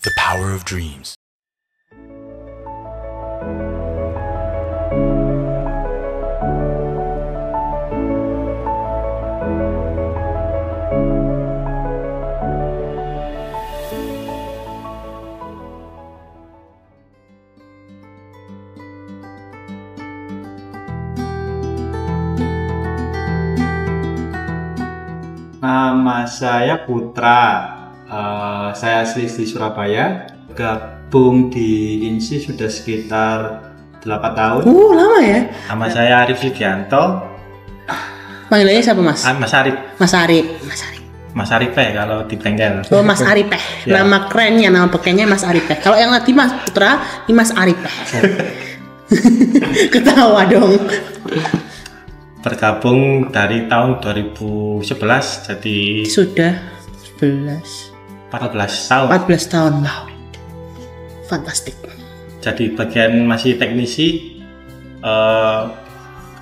The power of dreams. Nama saya Putra, saya asli di Surabaya, gabung di INSI sudah sekitar 8 tahun. Lama ya? Nama saya Arif Widianto. Panggilannya siapa mas? Mas Arif. Mas Arif. Mas Arif kalau di bengkel. Oh Mas Arif Ya. Nama kerennya, nama pekennya Mas Arif. Kalau yang tadi Mas Putra, ini Mas Arif Ketawa dong. Bergabung dari tahun 2011, jadi Sudah 11 14 tahun. 14 tahun. Wow, fantastik. Jadi bagian masih teknisi,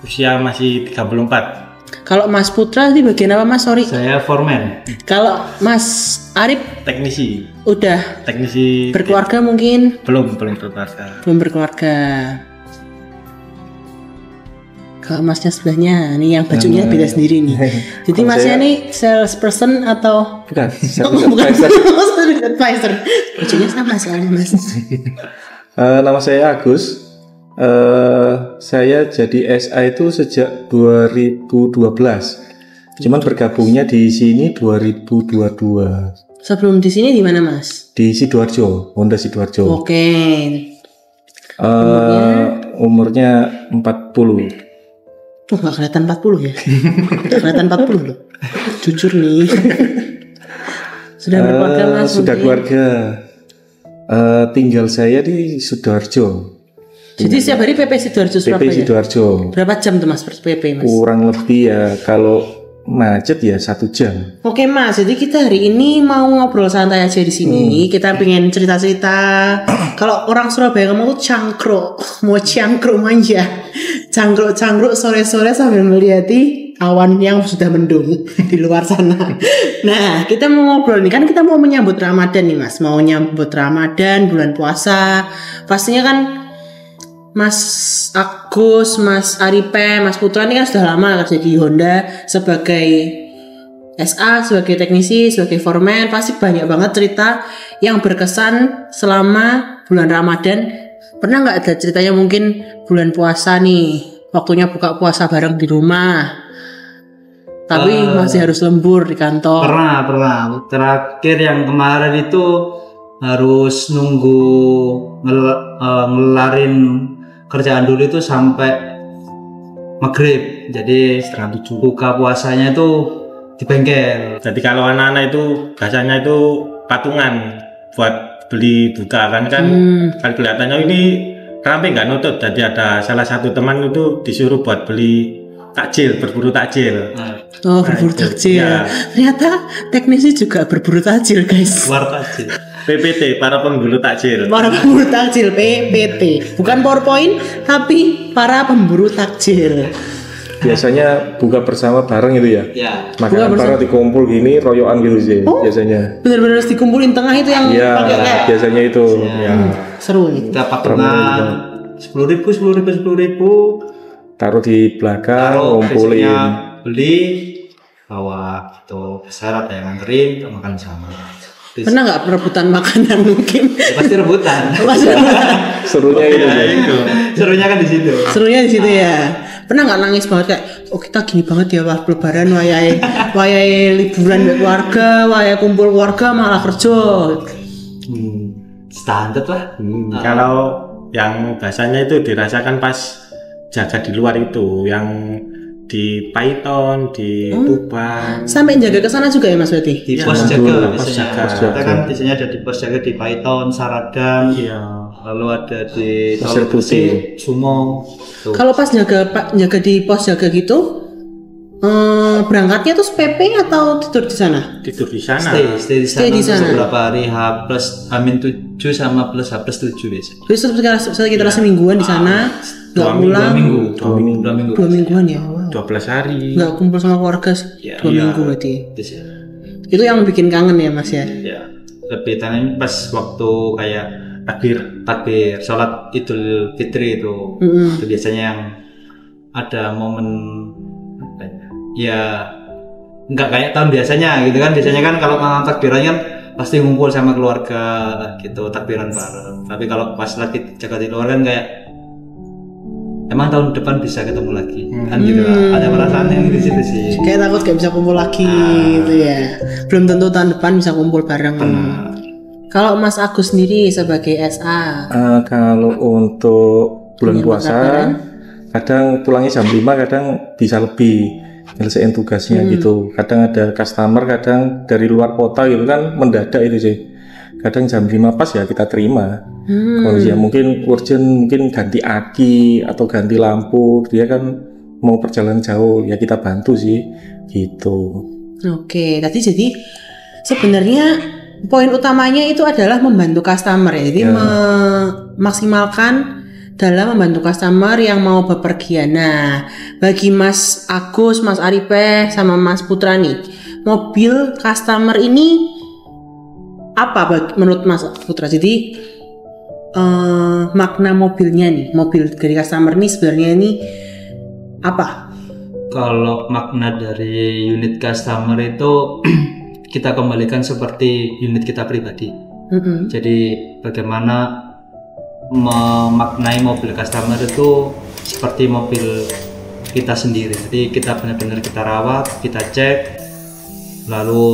usia masih 34. Kalau Mas Putra di bagian apa mas? Sorry. Saya foreman, Kalau Mas Arif teknisi udah berkeluarga mungkin? belum berkeluarga. Belum berkeluarga. Kalau masnya sebelahnya, nih yang bajunya beda sendiri nih. Jadi Kalau masnya saya- nih salesperson atau Bukan, bukan advisor. Bajunya sama soalnya mas. Nama saya Agus. Saya jadi SA itu sejak 2012. Cuman bergabungnya di sini 2022. Sebelum di sini di mana mas? Di Sidoarjo, Honda Sidoarjo. Oke. Umurnya 40. Tuh nggak kelihatan 40 ya? Nggak kelihatan 40 loh. Jujur nih. Sudah berkeluarga mas? Sudah mungkin? keluarga. Tinggal saya di Sidoarjo. Jadi setiap hari PP Sidoarjo PP Surabaya. Sidoarjo. Berapa jam tuh mas per PP mas? Kurang lebih ya kalau macet ya 1 jam. Oke mas, jadi kita hari ini mau ngobrol santai aja di sini. Kita pengen cerita-cerita. Kalau orang Surabaya ngomong tuh cangkruk, mau cangkruk manja, cangkruk sore-sore sambil melihati awan yang sudah mendung di luar sana. Nah, kita mau ngobrol nih kan, kita mau menyambut Ramadan nih mas, mau nyambut Ramadan, bulan puasa. Pastinya kan Mas Agus, Mas Aripe, Mas Putra ini kan sudah lama kerja di Honda sebagai SA, sebagai teknisi, sebagai foreman. Pasti banyak banget cerita yang berkesan selama bulan Ramadan. Pernah nggak ada ceritanya mungkin bulan puasa nih, waktunya buka puasa bareng di rumah, tapi masih harus lembur di kantor. Pernah. Terakhir yang kemarin itu harus nunggu ngelarin kerjaan dulu itu sampai maghrib. Jadi Setengah 7. buka puasanya itu di bengkel. Jadi kalau anak-anak itu biasanya itu patungan buat beli buka kan kan kelihatannya ini rame nggak nutut. Jadi ada salah satu teman itu disuruh buat beli takjil, berburu takjil. Oh, berburu takjil. Ya. Ternyata teknisi juga berburu takjil, guys. Luar takjil. PPT, para pemburu takjil. Para pemburu takjil, PPT. Bukan PowerPoint, tapi para pemburu takjil. Biasanya buka bersama bareng itu ya. Ya. Makanan bareng dikumpul gini, royokan gitu sih biasanya. Bener-bener harus dikumpulin tengah itu yang Iya, pakai kayak biasanya itu. Ya. seru nih. Kita patungan 10.000. Taruh di belakang, Taruh ngumpulin. besoknya beli bawa gitu. Besar ada yang nganterin, kita makan sama. Terus, Pernah nggak perebutan makanan mungkin? ya pasti rebutan. Serunya itu. itu. Serunya kan di situ. Serunya di situ ya. Pernah nggak nangis banget kayak, oh kita gini banget ya wah lebaran wayai liburan dengan keluarga, wayai kumpul keluarga malah kerja. Standar lah. Kalau yang biasanya itu dirasakan pas jaga di luar itu, yang di Python, di Tuban. Sampai jaga ke sana juga ya Mas Berarti? Di Ya, pos dulu, jaga pos biasanya. jaga. Kita kan biasanya ada di pos jaga di Python, Saradam, Iya. lalu ada di Pasir Putih. Sumo. Tuh. Kalau pas jaga di pos jaga gitu, berangkatnya tuh PP atau tidur di sana? Tidur di sana. Stay di sana, Stay di sana. beberapa hari H+-7 sama +H+7 biasanya. Terus sekitar semingguan di sana, nggak pulang. 2 minggu. 2 mingguan ya, wow. 12 hari. Nggak kumpul sama keluarga 2 Iya. minggu berarti. Terus ya. Itu yang bikin kangen ya Mas ya. Ya. lebih tanya pas waktu kayak takbir sholat Idul Fitri itu. Itu biasanya yang ada momen apa ya, nggak kayak tahun biasanya gitu kan. Biasanya kan kalau malam takbiran kan pasti ngumpul sama keluarga gitu, takbiran bareng. Tapi kalau pas lagi jaga di luar kan kayak emang tahun depan bisa ketemu lagi kan gitu lah. Ada perasaan yang di situ sih, kayak takut gak bisa kumpul lagi gitu ya. Belum tentu tahun depan bisa kumpul bareng. Kalau Mas Agus sendiri sebagai SA, kalau untuk bulan puasa kadang pulangnya jam 5, kadang bisa lebih nyelesain tugasnya gitu. Kadang ada customer, kadang dari luar kota gitu kan, mendadak itu sih. Kadang jam 5 pas ya kita terima. Kalau dia mungkin urgent, mungkin ganti aki atau ganti lampu, dia kan mau perjalanan jauh, ya kita bantu sih gitu. Oke, tadi jadi sebenarnya poin utamanya itu adalah membantu customer ya. Jadi memaksimalkan dalam membantu customer yang mau bepergian. Nah, bagi Mas Agus, Mas Aripe, sama Mas Putra nih, mobil customer ini apa menurut Mas Putra? Jadi makna mobilnya nih, mobil dari customer nih sebenarnya ini apa? Kalau makna dari unit customer itu kita kembalikan seperti unit kita pribadi. Jadi bagaimana memaknai mobil customer itu seperti mobil kita sendiri. Jadi kita benar-benar kita rawat, kita cek, lalu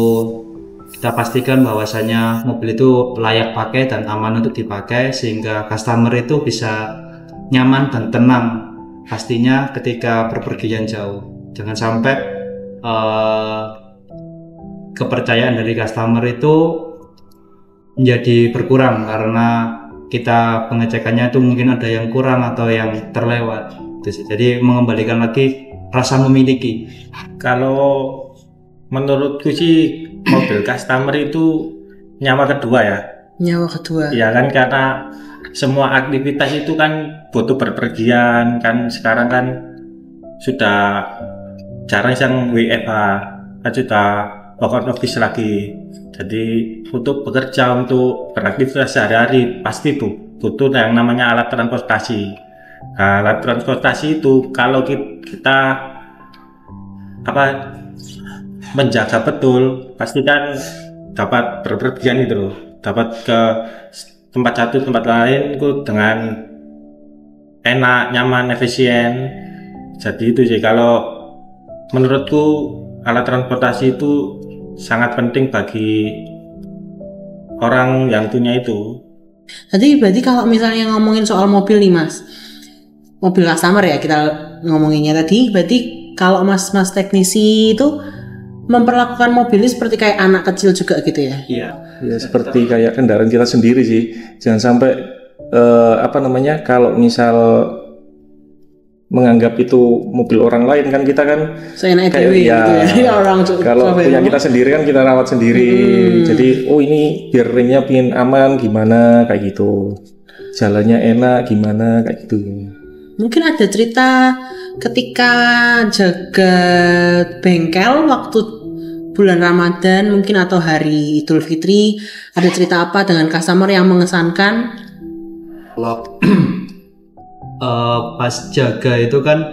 kita pastikan bahwasanya mobil itu layak pakai dan aman untuk dipakai, sehingga customer itu bisa nyaman dan tenang pastinya ketika berpergian jauh. Jangan sampai kepercayaan dari customer itu menjadi berkurang karena kita pengecekannya itu mungkin ada yang kurang atau yang terlewat. Jadi mengembalikan lagi rasa memiliki. Kalau menurutku sih mobil customer itu nyawa kedua ya. Nyawa kedua. Ya kan, karena semua aktivitas itu kan butuh berpergian kan. Sekarang kan sudah jarang yang WFH, kan sudah work office lagi. Jadi untuk bekerja, untuk beraktivitas sehari-hari pasti butuh yang namanya alat transportasi. Nah, alat transportasi itu kalau kita menjaga betul, pasti kan dapat berpergian itu loh, dapat ke tempat satu tempat lain itu dengan enak, nyaman, efisien. Jadi itu sih kalau menurutku alat transportasi itu sangat penting bagi orang yang punya itu. Jadi berarti kalau misalnya ngomongin soal mobil nih Mas, mobil customer ya kita ngomonginnya tadi, berarti kalau mas teknisi itu memperlakukan mobil ini seperti kayak anak kecil juga gitu ya? Iya. Ya seperti kayak kendaraan kita sendiri sih. Jangan sampai kalau misal menganggap itu mobil orang lain, kan kita kan seenaknya kayak dewe gitu ya. Orang kalau punya kita sendiri kan kita rawat sendiri. Jadi ini biar remnya pingin aman gimana kayak gitu, jalannya enak gimana kayak gitu. Mungkin ada cerita ketika jaga bengkel waktu bulan Ramadan mungkin atau hari Idul Fitri, ada cerita apa dengan customer yang mengesankan? Kalau pas jaga itu kan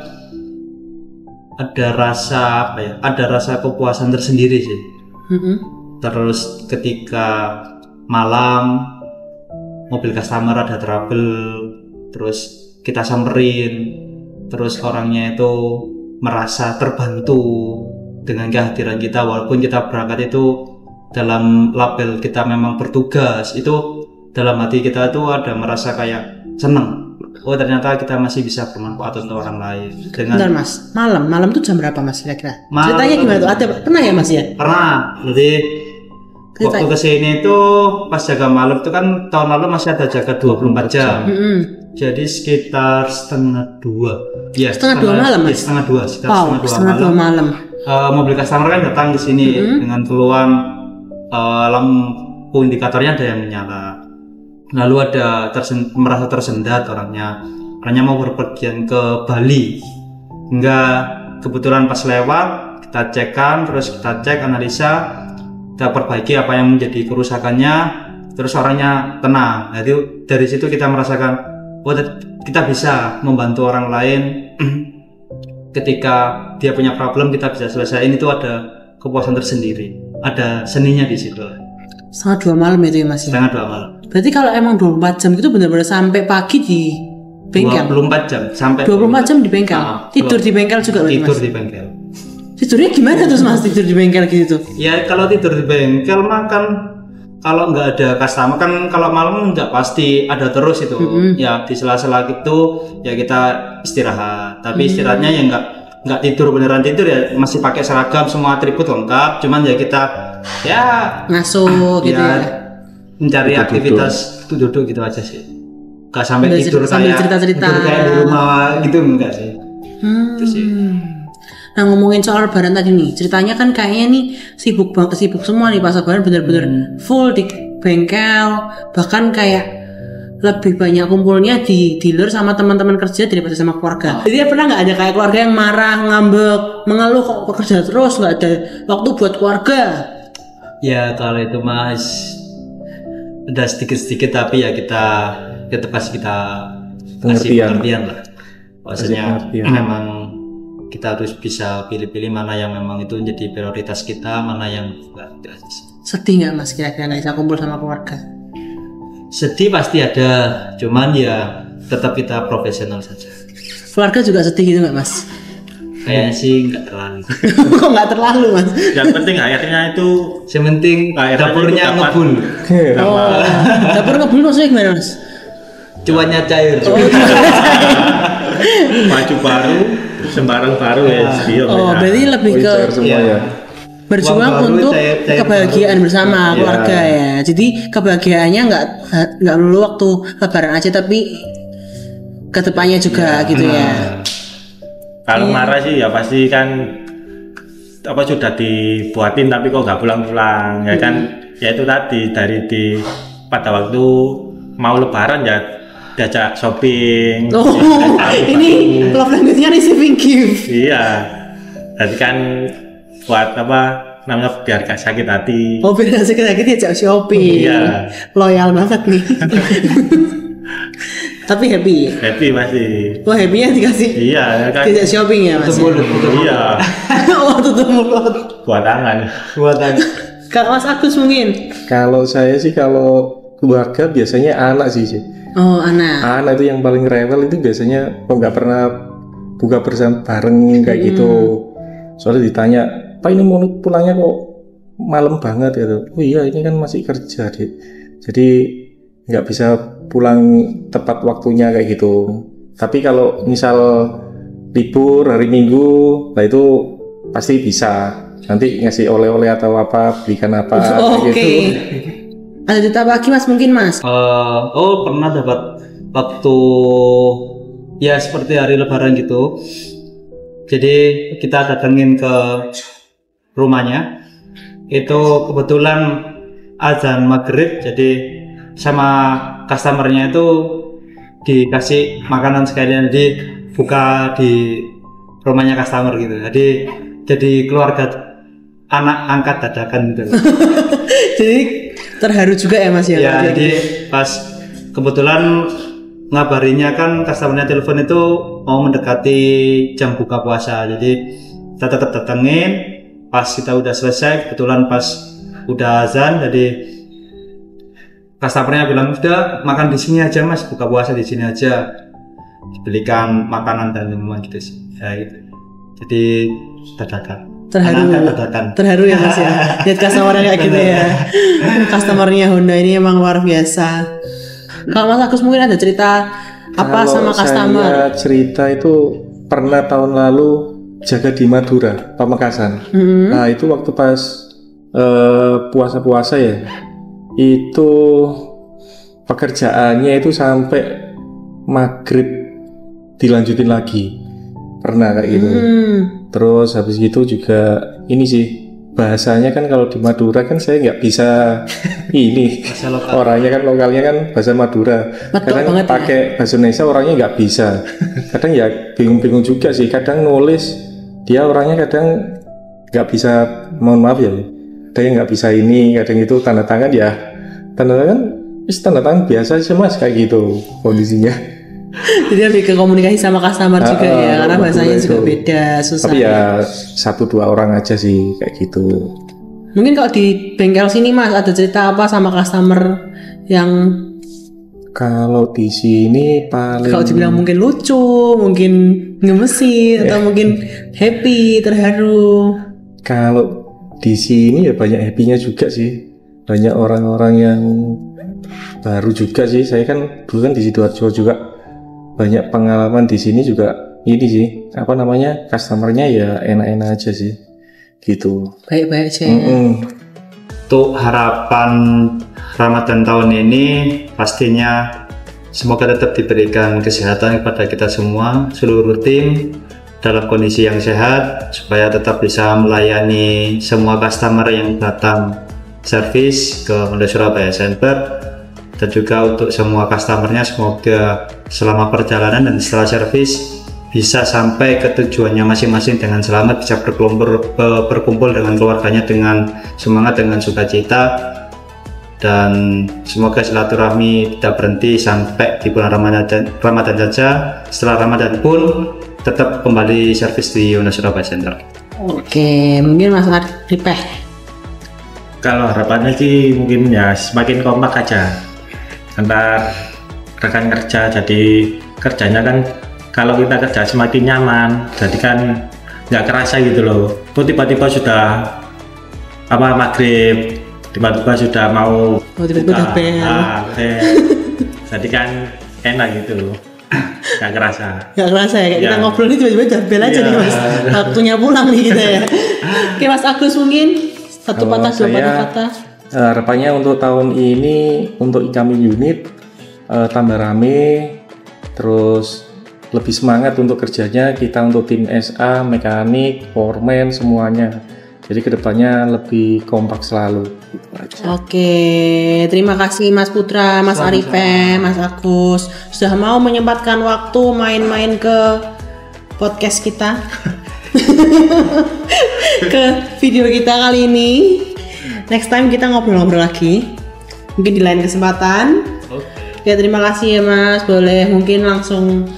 ada rasa ada rasa kepuasan tersendiri sih. Terus ketika malam mobil customer ada trouble, terus kita samperin, terus orangnya itu merasa terbantu dengan kehadiran kita, walaupun kita berangkat itu dalam label kita memang bertugas, itu dalam hati kita itu ada merasa kayak seneng. Oh ternyata kita masih bisa bermanfaat untuk orang lain. Bentar Mas, malam tuh jam berapa Mas kira-kira? Ceritanya gimana tuh? Ada pernah ya Mas ya? Pernah. Jadi waktu kesini itu pas jaga malam itu kan tahun lalu masih ada jaga 24 jam. Jadi sekitar setengah dua. Ya, setengah dua malam Mas? Setengah dua, setengah dua malam. Mobil customer kan datang ke sini dengan keluhan lampu indikatornya ada yang menyala. Lalu ada merasa tersendat orangnya mau berpergian ke Bali. Hingga kebetulan pas lewat kita cekkan, terus kita cek analisa, kita perbaiki apa yang menjadi kerusakannya, terus orangnya tenang. Nah, itu dari situ kita merasakan, oh kita bisa membantu orang lain. Ketika dia punya problem kita bisa selesaiin, itu ada kepuasan tersendiri, ada seninya di situ. Setengah 2 malam itu ya Mas? Setengah 2 malam. Berarti kalau emang 24 jam itu benar-benar sampai pagi di bengkel? 24 jam sampai 24 jam di bengkel? Tidur di bengkel juga berarti Mas? Tidur di bengkel. Tidurnya gimana terus Mas tidur di bengkel gitu? Ya kalau tidur di bengkel mah kan kalau nggak ada customer kan, kalau malam nggak pasti ada terus itu. Ya di sela-sela itu ya kita istirahat, tapi istirahatnya ya nggak tidur beneran tidur ya, masih pakai seragam, semua atribut lengkap, cuman ya kita ya ngasuh gitu ya, mencari aktivitas duduk gitu aja sih, nggak sampai tidur sambil cerita-cerita tidur kayak di rumah gitu, enggak sih. Itu sih. Nah ngomongin soal lebaran tadi nih, ceritanya kan kayaknya nih sibuk semua nih pas lebaran, bener-bener full di bengkel, bahkan kayak lebih banyak kumpulnya di dealer sama teman-teman kerja daripada sama keluarga. Jadi pernah nggak ada kayak keluarga yang marah, ngambek, mengeluh kok kerja terus nggak ada waktu buat keluarga? Ya kalau itu Mas ada sedikit-sedikit, tapi ya kita tetap kasih pengertian lah. Maksudnya memang kita harus bisa pilih-pilih mana yang memang itu menjadi prioritas kita, mana yang enggak. Sedih nggak Mas kira-kira nggak bisa kumpul sama keluarga? Sedih pasti ada, cuman ya tetap kita profesional saja. Keluarga juga sedih gitu nggak Mas? Kayaknya sih nggak terlalu. Kok nggak terlalu Mas? Yang penting airnya itu, sementing dapurnya ngebul. Oh, dapur ngebul maksudnya gimana Mas? Cuannya cair. Baju baru, sembarang baru ya. Oh, berarti lebih ke berjuang untuk kebahagiaan bersama keluarga ya. Jadi kebahagiaannya nggak melulu waktu lebaran aja, tapi kedepannya juga gitu ya. Kalau marah sih ya pasti kan sudah dibuatin tapi kok nggak pulang-pulang ya kan. Ya itu tadi pada waktu mau lebaran ya diajak shopping. Oh, ini love language-nya receiving gift. Iya. Jadi kan buat namanya biar gak sakit hati. Oh, biar gak sakit hati diajak shopping. Iya. Loyal banget nih. Tapi happy. Happy pasti. Wah, happy-nya dikasih. Iya, kan. Diajak shopping ya Mas. Iya. Oh, tutup mulut. Buat tangan. Kalau Mas Agus mungkin? Kalau saya sih kalau keluarga biasanya anak sih. Oh, anak. Anak itu yang paling rewel itu biasanya kok nggak pernah buka bersama bareng kayak gitu. Soalnya ditanya, Pak ini mau pulangnya kok malam banget gitu. Oh iya ini kan masih kerja deh. Jadi nggak bisa pulang tepat waktunya kayak gitu. Tapi kalau misal libur hari Minggu, nah itu pasti bisa. Nanti ngasih oleh-oleh atau apa, belikan apa gitu. Ada cerita lagi Mas mungkin Mas? Pernah dapat waktu ya seperti hari lebaran gitu. Jadi kita datengin ke rumahnya. Itu kebetulan azan maghrib, jadi sama customernya itu dikasih makanan sekalian, jadi buka di rumahnya customer gitu. Jadi keluarga anak angkat dadakan gitu. Jadi terharu juga ya Mas ya? Ya, jadi pas kebetulan ngabarinya kan customernya telepon itu mau mendekati jam buka puasa, jadi kita tetap datengin. Pas kita udah selesai, kebetulan pas udah azan, jadi customernya bilang udah makan di sini aja Mas, buka puasa di sini aja, dibelikan makanan dan minuman gitu sih. Ya gitu. Jadi dadakan. Terharu ya Mas ya, lihat customernya kayak gitu ya. Customernya Honda ini emang luar biasa. Kalau Mas Agus mungkin ada cerita apa sama customer? Saya cerita itu pernah tahun lalu jaga di Madura, Pamekasan. Nah itu waktu pas puasa-puasa ya, itu pekerjaannya itu sampai maghrib dilanjutin lagi. Pernah kayak gitu. Terus habis gitu juga ini sih bahasanya kan kalau di Madura kan saya nggak bisa ini orangnya kan lokalnya kan bahasa Madura. Kadang pakai bahasa Indonesia orangnya nggak bisa. Kadang ya bingung-bingung juga sih. Kadang nulis dia orangnya kadang nggak bisa, mohon maaf ya, ada yang nggak bisa ini, kadang itu tanda tangan biasa sih mas, kayak gitu kondisinya. Jadi lebih ke komunikasi sama customer juga ya, karena bahasanya juga beda, susah. Tapi ya 1-2 orang aja sih kayak gitu. Mungkin kalau di bengkel sini mas ada cerita apa sama customer yang kalau di sini paling kalau dibilang mungkin lucu, mungkin ngemesin atau mungkin happy, terharu. Kalau di sini ya banyak happy-nya juga sih. Banyak orang-orang yang baru juga sih. Saya kan dulu kan di Sidoarjo juga banyak pengalaman di sini juga. Ini sih customer-nya ya enak-enak aja sih. Gitu. Baik-baik aja. Untuk harapan Ramadan tahun ini pastinya semoga tetap diberikan kesehatan kepada kita semua, seluruh tim dalam kondisi yang sehat supaya tetap bisa melayani semua customer yang datang servis ke Honda Surabaya Center, dan juga untuk semua customernya semoga selama perjalanan dan setelah servis bisa sampai ke tujuannya masing-masing dengan selamat, bisa berkumpul dengan keluarganya dengan semangat, dengan sukacita, dan semoga silaturahmi tidak berhenti sampai di bulan Ramadan saja. Setelah Ramadan pun tetap kembali servis di Honda Surabaya Center. Oke, mungkin Mas Arifeh. Kalau harapannya sih mungkin ya semakin kompak aja antar rekan kerja, jadi kerjanya kan kalau kita kerja semakin nyaman, jadi kan nggak kerasa gitu loh. Tiba-tiba sudah maghrib, tiba-tiba sudah mau tiba-tiba bel. Jadi kan enak gitu, nggak kerasa. Nggak kerasa ya, kayak kita ngobrol ini tiba-tiba udah bel aja nih mas. Waktunya pulang nih kita ya. Oke Mas Agus, mungkin satu patah dua patah kata. Harapannya untuk tahun ini untuk incoming unit tambah rame, terus lebih semangat untuk kerjanya kita, untuk tim SA, mekanik, foreman, semuanya. Jadi kedepannya lebih kompak selalu. Oke, terima kasih Mas Putra, Mas Arifeh, Mas Agus sudah mau menyempatkan waktu main-main ke podcast kita, ke video kita kali ini. Next time kita ngobrol-ngobrol lagi, mungkin di lain kesempatan. Ya terima kasih ya Mas, boleh mungkin langsung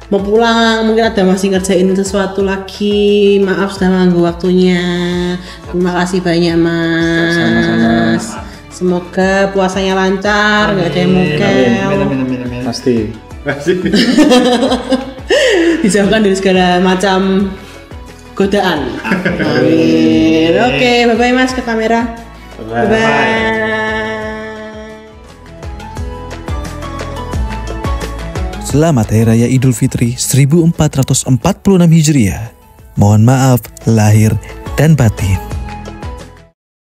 mau pulang, mungkin ada masih ngerjain sesuatu lagi, maaf sudah mengganggu waktunya. Terima kasih banyak Mas. Sama-sama. Semoga puasanya lancar, nggak ada yang mokel. Amin. Pasti. Dijauhkan dari segala macam godaan. Amin. Oke, bye bye Mas ke kamera. Bye bye. Selamat Hari Raya Idul Fitri 1446 Hijriah. Mohon maaf lahir dan batin.